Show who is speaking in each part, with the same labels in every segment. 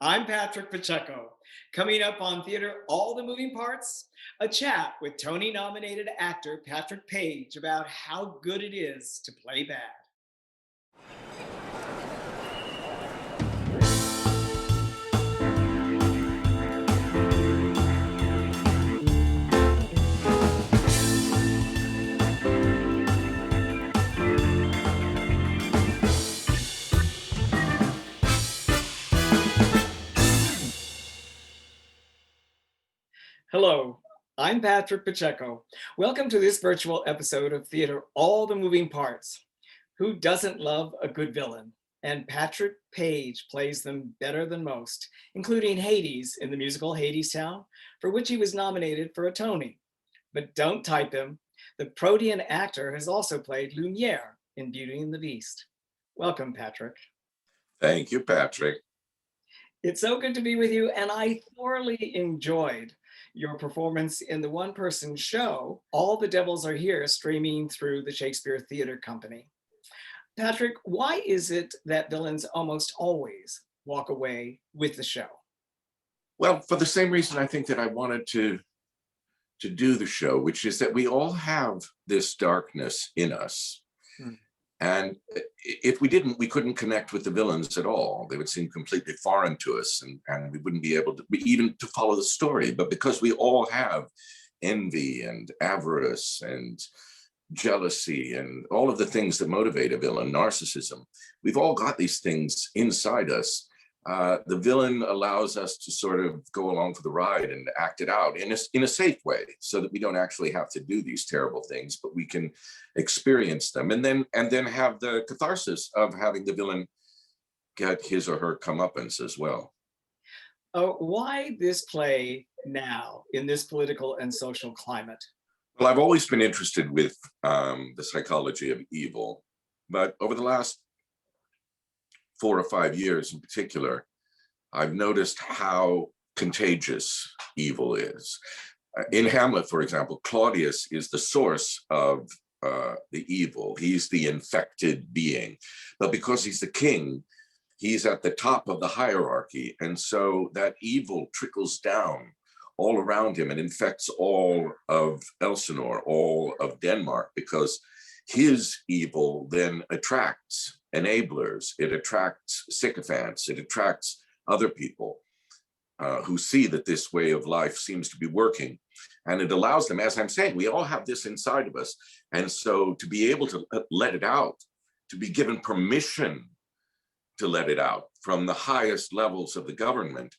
Speaker 1: I'm Patrick Pacheco. Coming up on Theater All the Moving Parts, a chat with Tony nominated actor Patrick Page about how good it is to play bad. Hello, I'm Patrick Pacheco. Welcome to this virtual episode of Theater All the Moving Parts. Who doesn't love a good villain? And Patrick Page plays them better than most, including Hades in the musical Hadestown, for which he was nominated for a Tony. But don't type him. The protean actor has also played Lumiere in Beauty and the Beast. Welcome, Patrick.
Speaker 2: Thank you, Patrick.
Speaker 1: It's so good to be with you, and I thoroughly enjoyed your performance in the one-person show, All the Devils Are Here, streaming through the Shakespeare Theater Company. Patrick, why is it that villains almost always walk away with the show?
Speaker 2: Well, for the same reason I think that I wanted to do the show, which is that we all have this darkness in us. And if we didn't, we couldn't connect with the villains at all. They would seem completely foreign to us, and we wouldn't be able to even to follow the story. But because we all have envy and avarice and jealousy and all of the things that motivate a villain, narcissism, we've all got these things inside us. The villain allows us to sort of go along for the ride and act it out in a safe way, so that we don't actually have to do these terrible things, but we can experience them and then have the catharsis of having the villain get his or her comeuppance as well.
Speaker 1: Why this play now in this political and social climate?
Speaker 2: Well, I've always been interested with the psychology of evil, but over the last 4 or 5 years in particular, I've noticed how contagious evil is. In Hamlet, for example, Claudius is the source of the evil. He's the infected being. But because he's the king, he's at the top of the hierarchy. And so that evil trickles down all around him and infects all of Elsinore, all of Denmark, because his evil then attracts enablers, it attracts sycophants, it attracts other people who see that this way of life seems to be working. And it allows them, as I'm saying, we all have this inside of us. And so to be able to let it out, to be given permission to let it out from the highest levels of the government,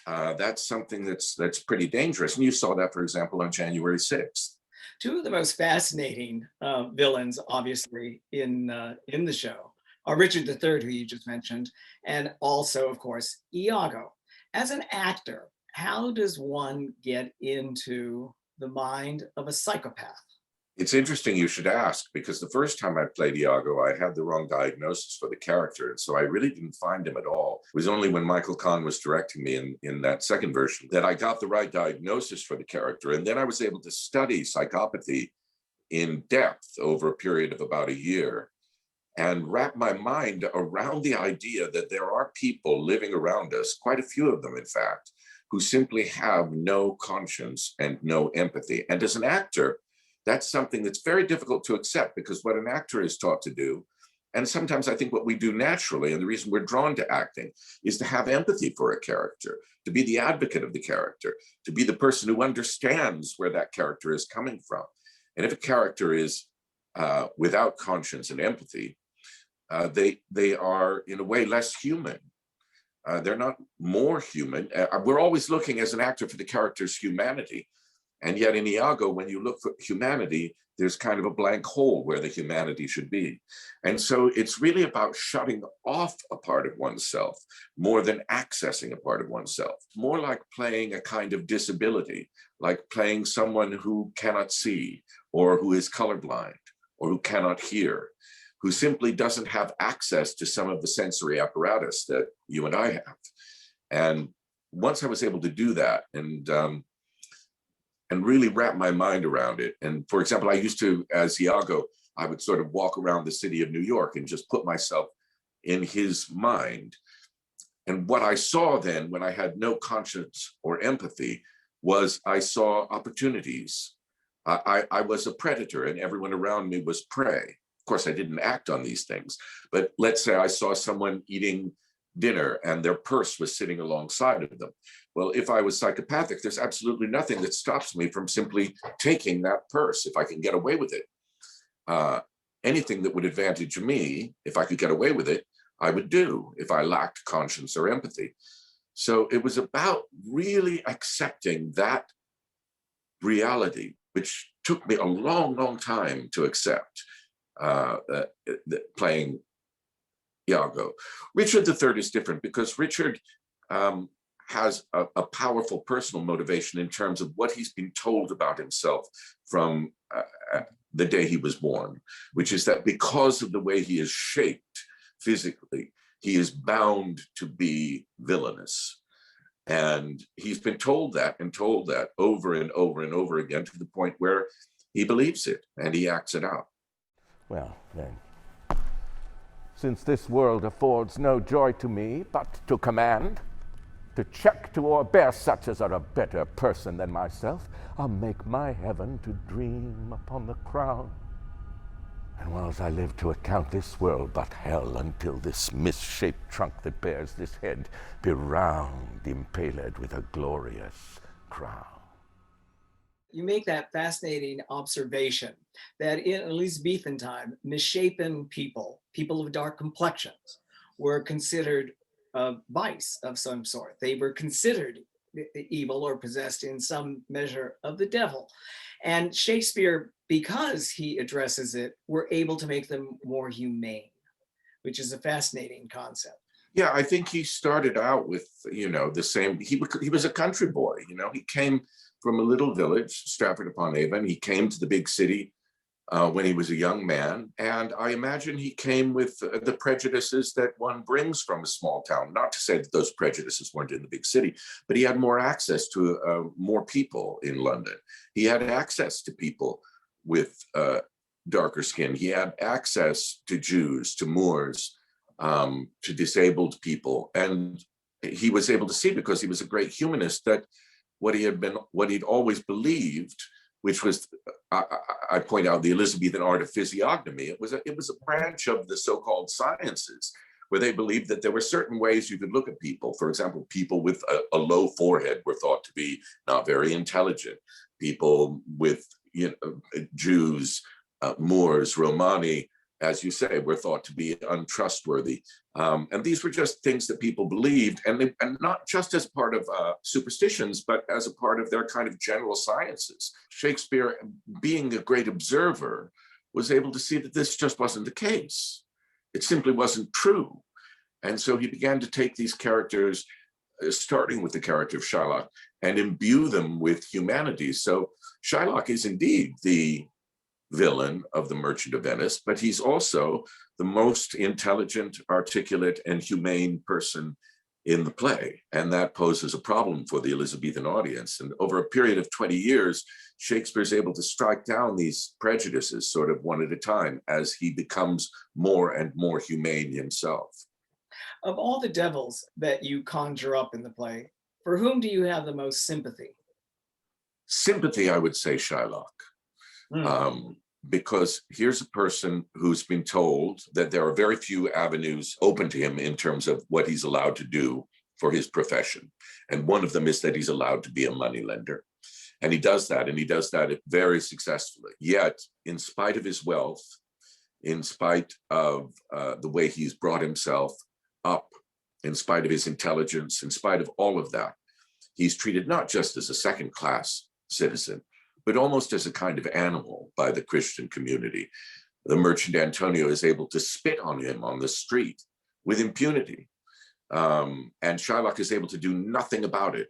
Speaker 2: that's something that's pretty dangerous. And you saw that, for example, on January 6th.
Speaker 1: Two of the most fascinating villains, obviously, in the show are Richard III, who you just mentioned, and also, of course, Iago. As an actor, how does one get into the mind of a psychopath?
Speaker 2: It's interesting you should ask, because the first time I played Iago, I had the wrong diagnosis for the character. And so I really didn't find him at all. It was only when Michael Kahn was directing me in that second version that I got the right diagnosis for the character. And then I was able to study psychopathy in depth over a period of about a year and wrap my mind around the idea that there are people living around us, quite a few of them, in fact, who simply have no conscience and no empathy. And as an actor, that's something that's very difficult to accept, because what an actor is taught to do, and sometimes I think what we do naturally, and the reason we're drawn to acting, is to have empathy for a character, to be the advocate of the character, to be the person who understands where that character is coming from. And if a character is without conscience and empathy, they are in a way less human. They're not more human. We're always looking as an actor for the character's humanity. And yet in Iago, when you look for humanity, there's kind of a blank hole where the humanity should be. And so it's really about shutting off a part of oneself more than accessing a part of oneself. More like playing a kind of disability, like playing someone who cannot see, or who is colorblind, or who cannot hear, who simply doesn't have access to some of the sensory apparatus that you and I have. And once I was able to do that and really wrap my mind around it. And for example, I used to, as Iago, I would sort of walk around the city of New York and just put myself in his mind. And what I saw then, when I had no conscience or empathy, was I saw opportunities. I was a predator and everyone around me was prey. Of course, I didn't act on these things, but let's say I saw someone eating dinner and their purse was sitting alongside of them. Well, if I was psychopathic, there's absolutely nothing that stops me from simply taking that purse if I can get away with it. Anything that would advantage me, if I could get away with it, I would do if I lacked conscience or empathy. So it was about really accepting that reality, which took me a long, long time to accept, playing Iago. Richard III is different because Richard has a powerful personal motivation in terms of what he's been told about himself from the day he was born, which is that because of the way he is shaped physically, he is bound to be villainous. And he's been told that over and over and over again, to the point where he believes it and he acts it out.
Speaker 3: Well, then, since this world affords no joy to me but to command, to check, to o'erbear such as are a better person than myself, I'll make my heaven to dream upon the crown. And whiles I live to account this world but hell, until this misshaped trunk that bears this head be round impaled with a glorious crown.
Speaker 1: You make that fascinating observation that in Elizabethan time, misshapen people of dark complexions, were considered a vice of some sort. They were considered evil or possessed in some measure of the devil. And Shakespeare, because he addresses it, were able to make them more humane, which is a fascinating concept.
Speaker 2: Yeah, I think he started out with, the same, he was a country boy, he came from a little village, Stratford-upon-Avon. He came to the big city when he was a young man. And I imagine he came with the prejudices that one brings from a small town. Not to say that those prejudices weren't in the big city, but he had more access to more people in London. He had access to people with darker skin. He had access to Jews, to Moors, to disabled people. And he was able to see, because he was a great humanist, that what he'd always believed, which was, I point out, the Elizabethan art of physiognomy. It was a branch of the so-called sciences, where they believed that there were certain ways you could look at people. For example, people with a low forehead were thought to be not very intelligent. People with, Jews, Moors, Romani, as you say, were thought to be untrustworthy. And these were just things that people believed, and not just as part of superstitions, but as a part of their kind of general sciences. Shakespeare, being a great observer, was able to see that this just wasn't the case. It simply wasn't true. And so he began to take these characters, starting with the character of Shylock, and imbue them with humanity. So Shylock is indeed the villain of The Merchant of Venice, but he's also the most intelligent, articulate, and humane person in the play. And that poses a problem for the Elizabethan audience. And over a period of 20 years, Shakespeare's able to strike down these prejudices sort of one at a time as he becomes more and more humane himself.
Speaker 1: Of all the devils that you conjure up in the play, for whom do you have the most sympathy?
Speaker 2: Sympathy, I would say Shylock. Because here's a person who's been told that there are very few avenues open to him in terms of what he's allowed to do for his profession. And one of them is that he's allowed to be a moneylender. And he does that, and he does that very successfully. Yet, in spite of his wealth, in spite of the way he's brought himself up, in spite of his intelligence, in spite of all of that, he's treated not just as a second-class citizen, but almost as a kind of animal by the Christian community. The merchant Antonio is able to spit on him on the street with impunity. And Shylock is able to do nothing about it,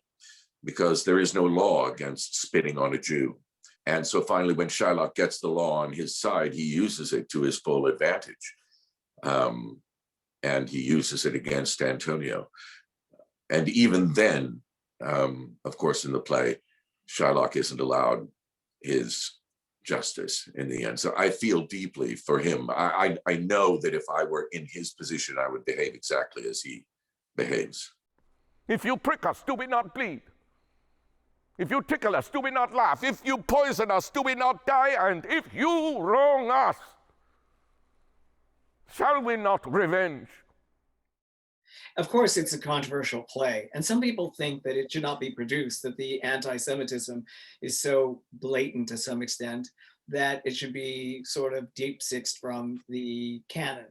Speaker 2: because there is no law against spitting on a Jew. And so finally, when Shylock gets the law on his side, he uses it to his full advantage. And he uses it against Antonio. And even then, of course, in the play, Shylock isn't allowed his justice in the end. So I feel deeply for him. I know that if I were in his position, I would behave exactly as he behaves.
Speaker 3: If you prick us, do we not bleed? If you tickle us, do we not laugh? If you poison us, do we not die? And if you wrong us, shall we not revenge?
Speaker 1: Of course, it's a controversial play, and some people think that it should not be produced, that the anti-Semitism is so blatant to some extent that it should be sort of deep-sixed from the canon.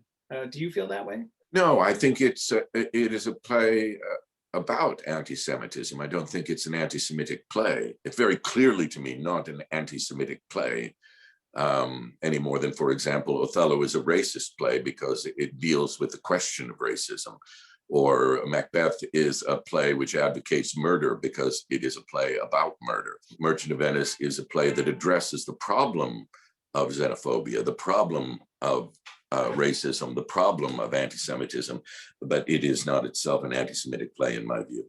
Speaker 1: Do you feel that way?
Speaker 2: No, I think it is a play about anti-Semitism. I don't think it's an anti-Semitic play. It's very clearly, to me, not an anti-Semitic play, any more than, for example, Othello is a racist play because it deals with the question of racism. Or Macbeth is a play which advocates murder because it is a play about murder. Merchant of Venice is a play that addresses the problem of xenophobia, the problem of racism, the problem of anti-Semitism, but it is not itself an anti-Semitic play in my view.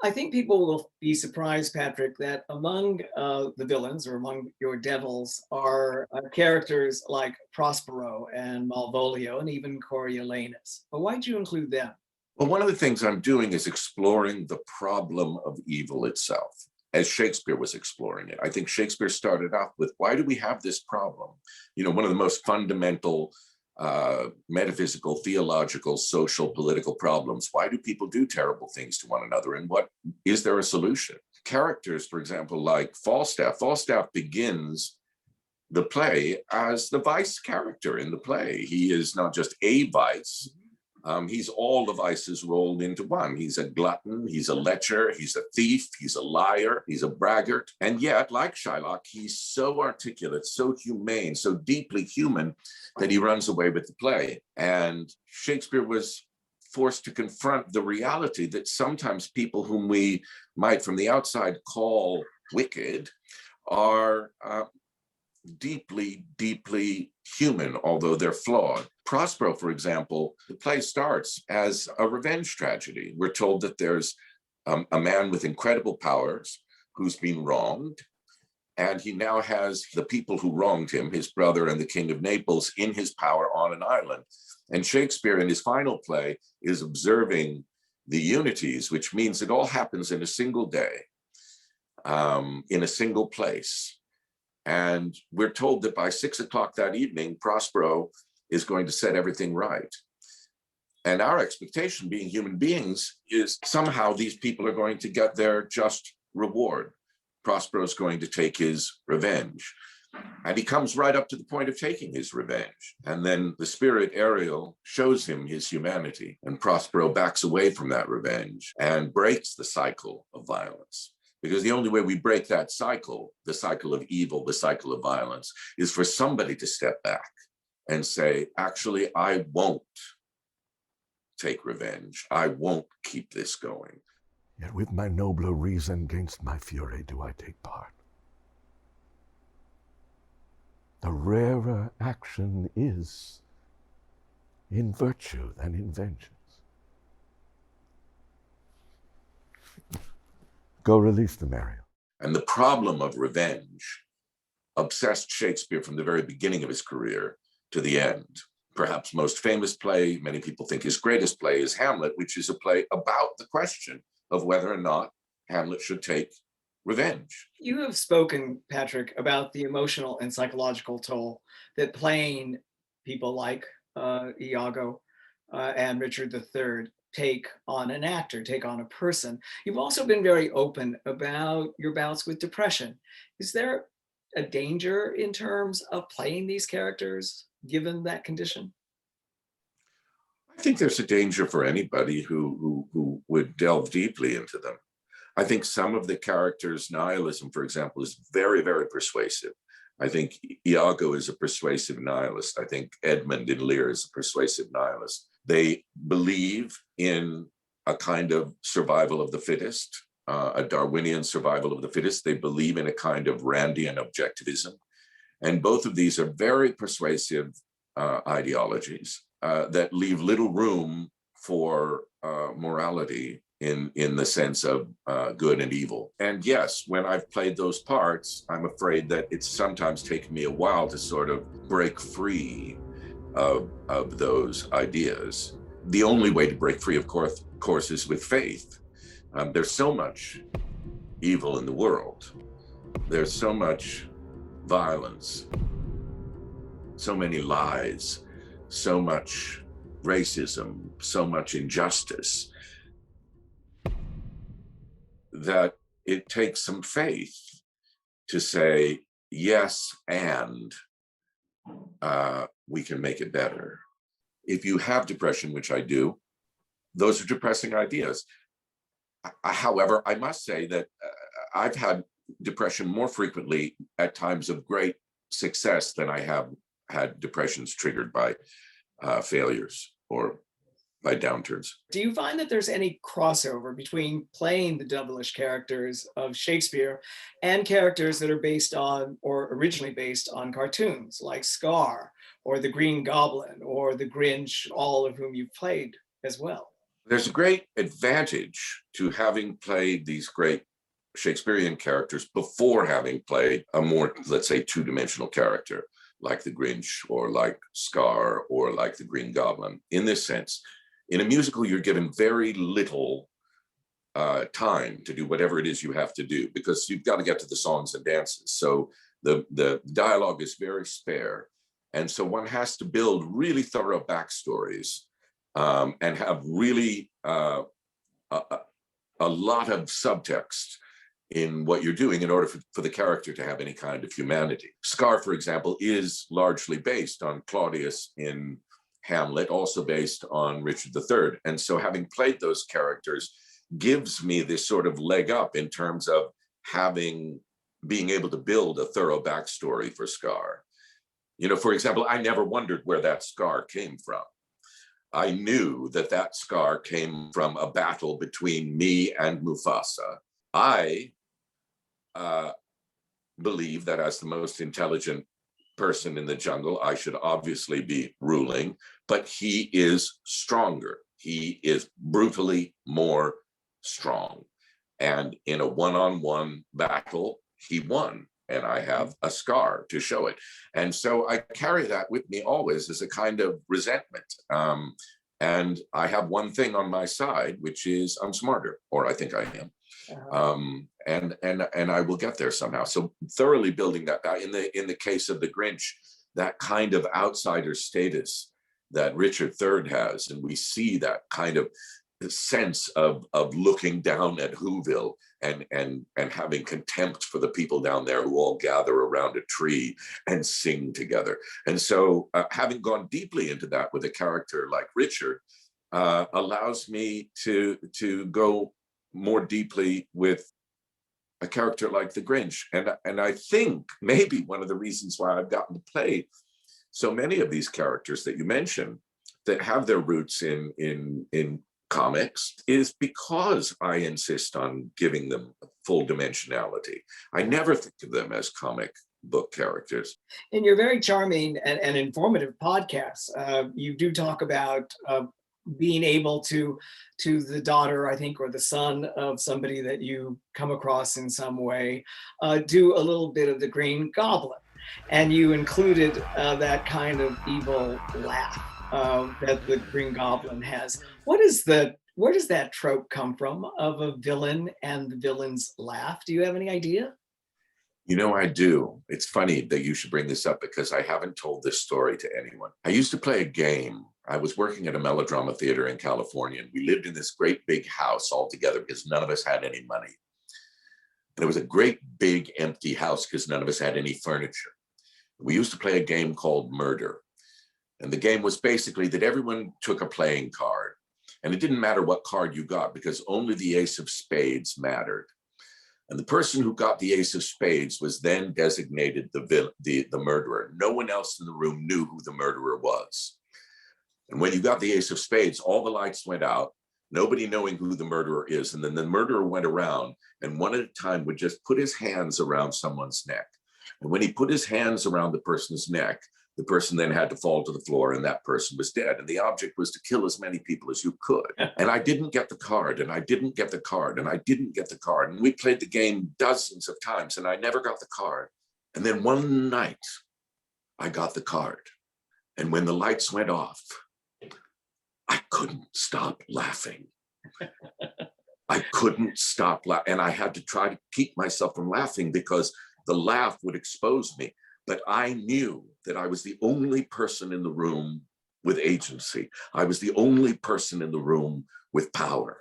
Speaker 1: I think people will be surprised, Patrick, that among the villains or among your devils are characters like Prospero and Malvolio and even Coriolanus. But why'd you include them?
Speaker 2: Well, one of the things I'm doing is exploring the problem of evil itself, as Shakespeare was exploring it. I think Shakespeare started off with, why do we have this problem? You know, one of the most fundamental metaphysical, theological, social, political problems. Why do people do terrible things to one another? And what is there a solution? Characters, for example, like Falstaff. Falstaff begins the play as the vice character in the play. He is not just a vice. He's all the vices rolled into one. He's a glutton, he's a lecher, he's a thief, he's a liar, he's a braggart. And yet, like Shylock, he's so articulate, so humane, so deeply human that he runs away with the play. And Shakespeare was forced to confront the reality that sometimes people whom we might from the outside call wicked are deeply, deeply human, although they're flawed. Prospero, for example, the play starts as a revenge tragedy. We're told that there's a man with incredible powers who's been wronged, and he now has the people who wronged him, his brother and the King of Naples, in his power on an island. And Shakespeare, in his final play, is observing the unities, which means it all happens in a single day, in a single place. And we're told that by 6 o'clock that evening, Prospero is going to set everything right. And our expectation, being human beings, is somehow these people are going to get their just reward. Prospero is going to take his revenge. And he comes right up to the point of taking his revenge. And then the spirit Ariel shows him his humanity, and Prospero backs away from that revenge and breaks the cycle of violence. Because the only way we break that cycle, the cycle of evil, the cycle of violence, is for somebody to step back and say, actually, I won't take revenge. I won't keep this going.
Speaker 3: Yet with my nobler reason gainst my fury do I take part. The rarer action is in virtue than in vengeance. Go release them, Ariel.
Speaker 2: And the problem of revenge obsessed Shakespeare from the very beginning of his career to the end. Perhaps most famous play, many people think his greatest play, is Hamlet, which is a play about the question of whether or not Hamlet should take revenge.
Speaker 1: You have spoken, Patrick, about the emotional and psychological toll that playing people like Iago and Richard III take on an actor, take on a person. You've also been very open about your bouts with depression. Is there a danger in terms of playing these characters given that condition?
Speaker 2: I think there's a danger for anybody who would delve deeply into them. I think some of the characters' nihilism, for example, is very, very persuasive. I think Iago is a persuasive nihilist. I think Edmund in Lear is a persuasive nihilist. They believe in a kind of survival of the fittest, a Darwinian survival of the fittest. They believe in a kind of Randian objectivism. And both of these are very persuasive ideologies that leave little room for morality in the sense of good and evil. And yes, when I've played those parts, I'm afraid that it's sometimes taken me a while to sort of break free of those ideas. The only way to break free, of course, courses with faith. There's so much evil in the world. There's so much violence, so many lies, so much racism, so much injustice, that it takes some faith to say, yes, and we can make it better. If you have depression, which I do, those are depressing ideas. However, I must say that I've had depression more frequently at times of great success than I have had depressions triggered by failures or by downturns.
Speaker 1: Do you find that there's any crossover between playing the devilish characters of Shakespeare and characters that are based on, or originally based on, cartoons like Scar or the Green Goblin or the Grinch, all of whom you've played as well?
Speaker 2: There's a great advantage to having played these great Shakespearean characters before having played a more, let's say, two-dimensional character like the Grinch or like Scar or like the Green Goblin. In this sense, in a musical, you're given very little time to do whatever it is you have to do, because you've got to get to the songs and dances. So the dialogue is very spare. And so one has to build really thorough backstories and have really a lot of subtext in what you're doing in order for the character to have any kind of humanity. Scar, for example, is largely based on Claudius in Hamlet, also based on Richard III. And so having played those characters gives me this sort of leg up in terms of being able to build a thorough backstory for Scar. You know, for example, I never wondered where that scar came from. I knew that that scar came from a battle between me and Mufasa. I believe that as the most intelligent person in the jungle, I should obviously be ruling, but he is stronger. He is brutally more strong. And in a one-on-one battle, he won. And I have a scar to show it. And so I carry that with me always as a kind of resentment. And I have one thing on my side, which is I'm smarter, or I think I am. And I will get there somehow. So thoroughly building that in the case of the Grinch, that kind of outsider status that Richard III has, and we see that kind of sense of looking down at Whoville and having contempt for the people down there who all gather around a tree and sing together. And so having gone deeply into that with a character like Richard allows me to go more deeply with a character like the Grinch. And I think maybe one of the reasons why I've gotten to play so many of these characters that you mentioned that have their roots in comics is because I insist on giving them full dimensionality. I never think of them as comic book characters.
Speaker 1: In your very charming and informative podcast, you do talk about being able to the daughter, I think, or the son of somebody that you come across in some way, do a little bit of the Green Goblin. And you included that kind of evil laugh that the Green Goblin has. Where does that trope come from, of a villain and the villain's laugh? Do you have any idea?
Speaker 2: You know, I do. It's funny that you should bring this up because I haven't told this story to anyone. I used to play a game. I was working at a melodrama theater in California, and we lived in this great big house all together because none of us had any money. And it was a great big empty house because none of us had any furniture. We used to play a game called Murder. And the game was basically that everyone took a playing card, and it didn't matter what card you got because only the ace of spades mattered. And the person who got the ace of spades was then designated the murderer. No one else in the room knew who the murderer was. And when you got the ace of spades, all the lights went out, nobody knowing who the murderer is. And then the murderer went around and one at a time would just put his hands around someone's neck. And when he put his hands around the person's neck, the person then had to fall to the floor and that person was dead. And the object was to kill as many people as you could. And I didn't get the card, and I didn't get the card, and I didn't get the card. And we played the game dozens of times and I never got the card. And then one night I got the card. And when the lights went off, I couldn't stop laughing. I couldn't stop laughing, and I had to try to keep myself from laughing because the laugh would expose me. But I knew that I was the only person in the room with agency. I was the only person in the room with power,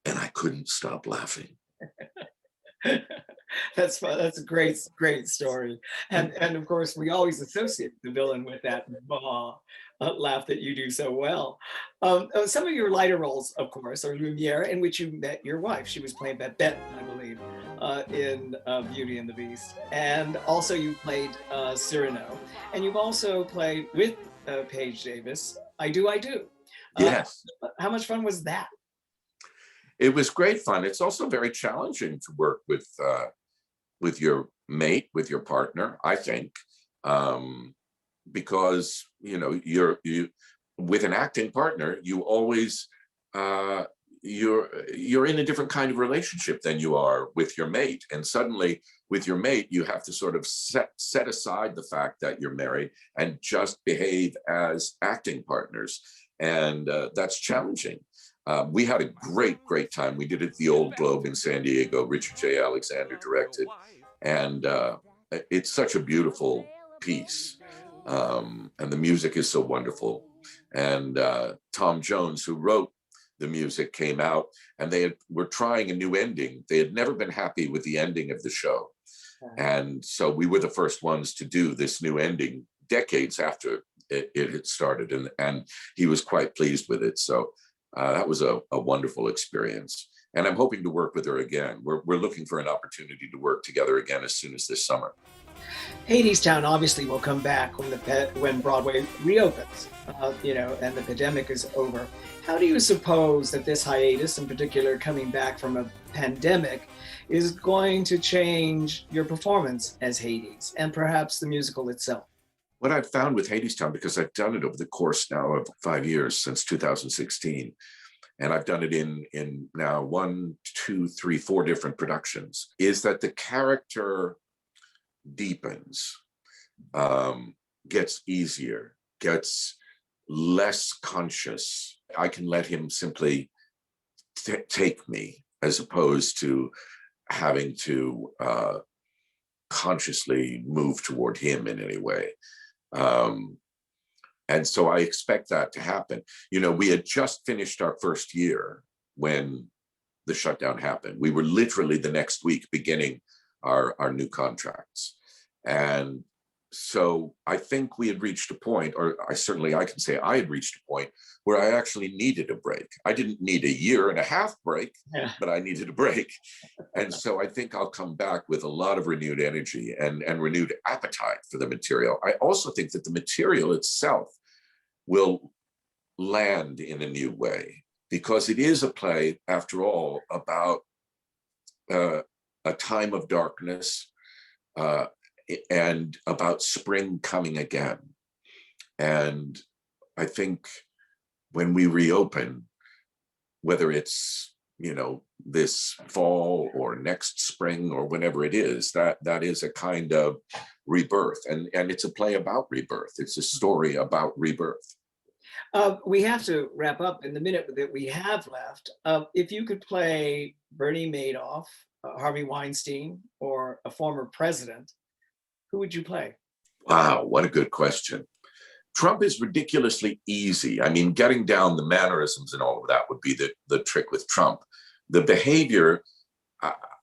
Speaker 2: and I couldn't stop laughing.
Speaker 1: That's fun. That's a great story. And of course, we always associate the villain with that laugh that you do so well. Some of your lighter roles, of course, are Lumiere, in which you met your wife. She was playing Babette, I believe, in Beauty and the Beast. And also you played Cyrano. And you've also played with Paige Davis, I Do, I Do.
Speaker 2: Yes.
Speaker 1: How much fun was that?
Speaker 2: It was great fun. It's also very challenging to work with your mate, with your partner, I think, because you with an acting partner, you always you're in a different kind of relationship than you are with your mate, and suddenly with your mate, you have to sort of set aside the fact that you're married and just behave as acting partners, and that's challenging. We had a great time. We did it at the Old Globe in San Diego. Richard J. Alexander directed. And it's such a beautiful piece. And the music is so wonderful. And Tom Jones, who wrote the music, came out, and they were trying a new ending. They had never been happy with the ending of the show. And so we were the first ones to do this new ending decades after it had started. And he was quite pleased with it. So that was a wonderful experience, and I'm hoping to work with her again. We're looking for an opportunity to work together again as soon as this summer.
Speaker 1: Hadestown obviously will come back when Broadway reopens, and the pandemic is over. How do you suppose that this hiatus, in particular coming back from a pandemic, is going to change your performance as Hades and perhaps the musical itself?
Speaker 2: What I've found with Hadestown, because I've done it over the course now of 5 years, since 2016, and I've done it in now 1, 2, 3, 4 different productions, is that the character deepens, gets easier, gets less conscious. I can let him simply take me, as opposed to having to consciously move toward him in any way. And so I expect that to happen. We had just finished our first year when the shutdown happened. We were literally the next week beginning our new contracts. And so I think we had reached a point, or I can say I had reached a point where I actually needed a break. I didn't need a 1.5 year break, but I needed a break. And so I think I'll come back with a lot of renewed energy and renewed appetite for the material. I also think that the material itself will land in a new way, because it is a play, after all, about a time of darkness, and about spring coming again. And I think when we reopen, whether it's, this fall or next spring or whenever it is, that is a kind of rebirth. And it's a play about rebirth. It's a story about rebirth.
Speaker 1: We have to wrap up in the minute that we have left. If you could play Bernie Madoff, Harvey Weinstein, or a former president, who would you play?
Speaker 2: Wow, what a good question. Trump is ridiculously easy. I mean, getting down the mannerisms and all of that would be the trick with Trump. The behavior,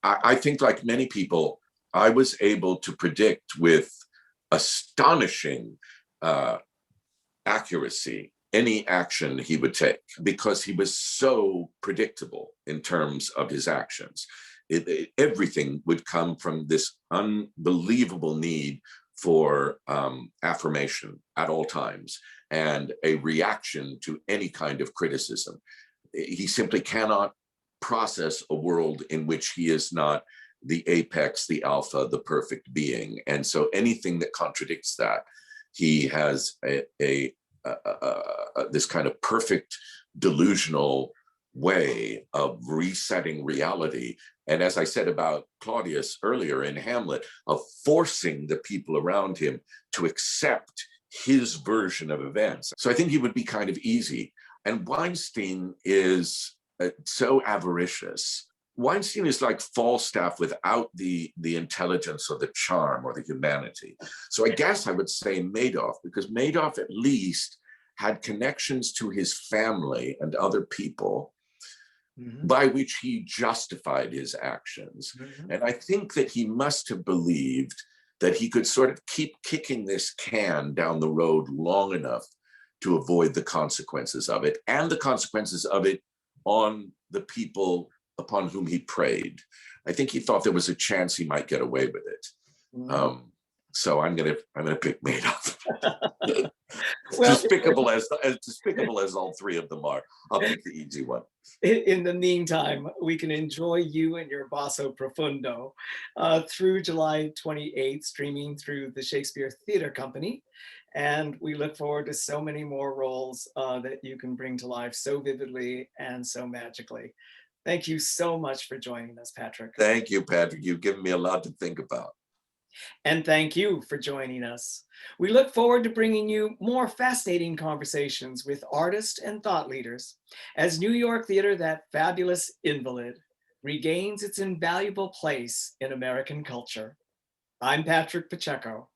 Speaker 2: I think, like many people, I was able to predict with astonishing accuracy any action he would take, because he was so predictable in terms of his actions. Everything would come from this unbelievable need for affirmation at all times and a reaction to any kind of criticism. He simply cannot process a world in which he is not the apex, the alpha, the perfect being. And so anything that contradicts that, he has this kind of perfect delusional way of resetting reality. And as I said about Claudius earlier in Hamlet, of forcing the people around him to accept his version of events. So I think he would be kind of easy. And Weinstein is so avaricious. Weinstein is like Falstaff without the intelligence or the charm or the humanity. So I guess I would say Madoff, because Madoff at least had connections to his family and other people by which he justified his actions. And I think that he must have believed that he could sort of keep kicking this can down the road long enough to avoid the consequences of it, and the consequences of it on the people upon whom he preyed. I think he thought there was a chance he might get away with it. So I'm gonna pick Madoff.
Speaker 1: Well,
Speaker 2: despicable as all three of them are, I'll pick the easy one.
Speaker 1: In the meantime, we can enjoy you and your Basso Profundo through July 28th, streaming through the Shakespeare Theater Company. And we look forward to so many more roles that you can bring to life so vividly and so magically. Thank you so much for joining us, Patrick.
Speaker 2: Thank you, Patrick. You've given me a lot to think about.
Speaker 1: And thank you for joining us. We look forward to bringing you more fascinating conversations with artists and thought leaders as New York theater, that fabulous invalid, regains its invaluable place in American culture. I'm Patrick Pacheco.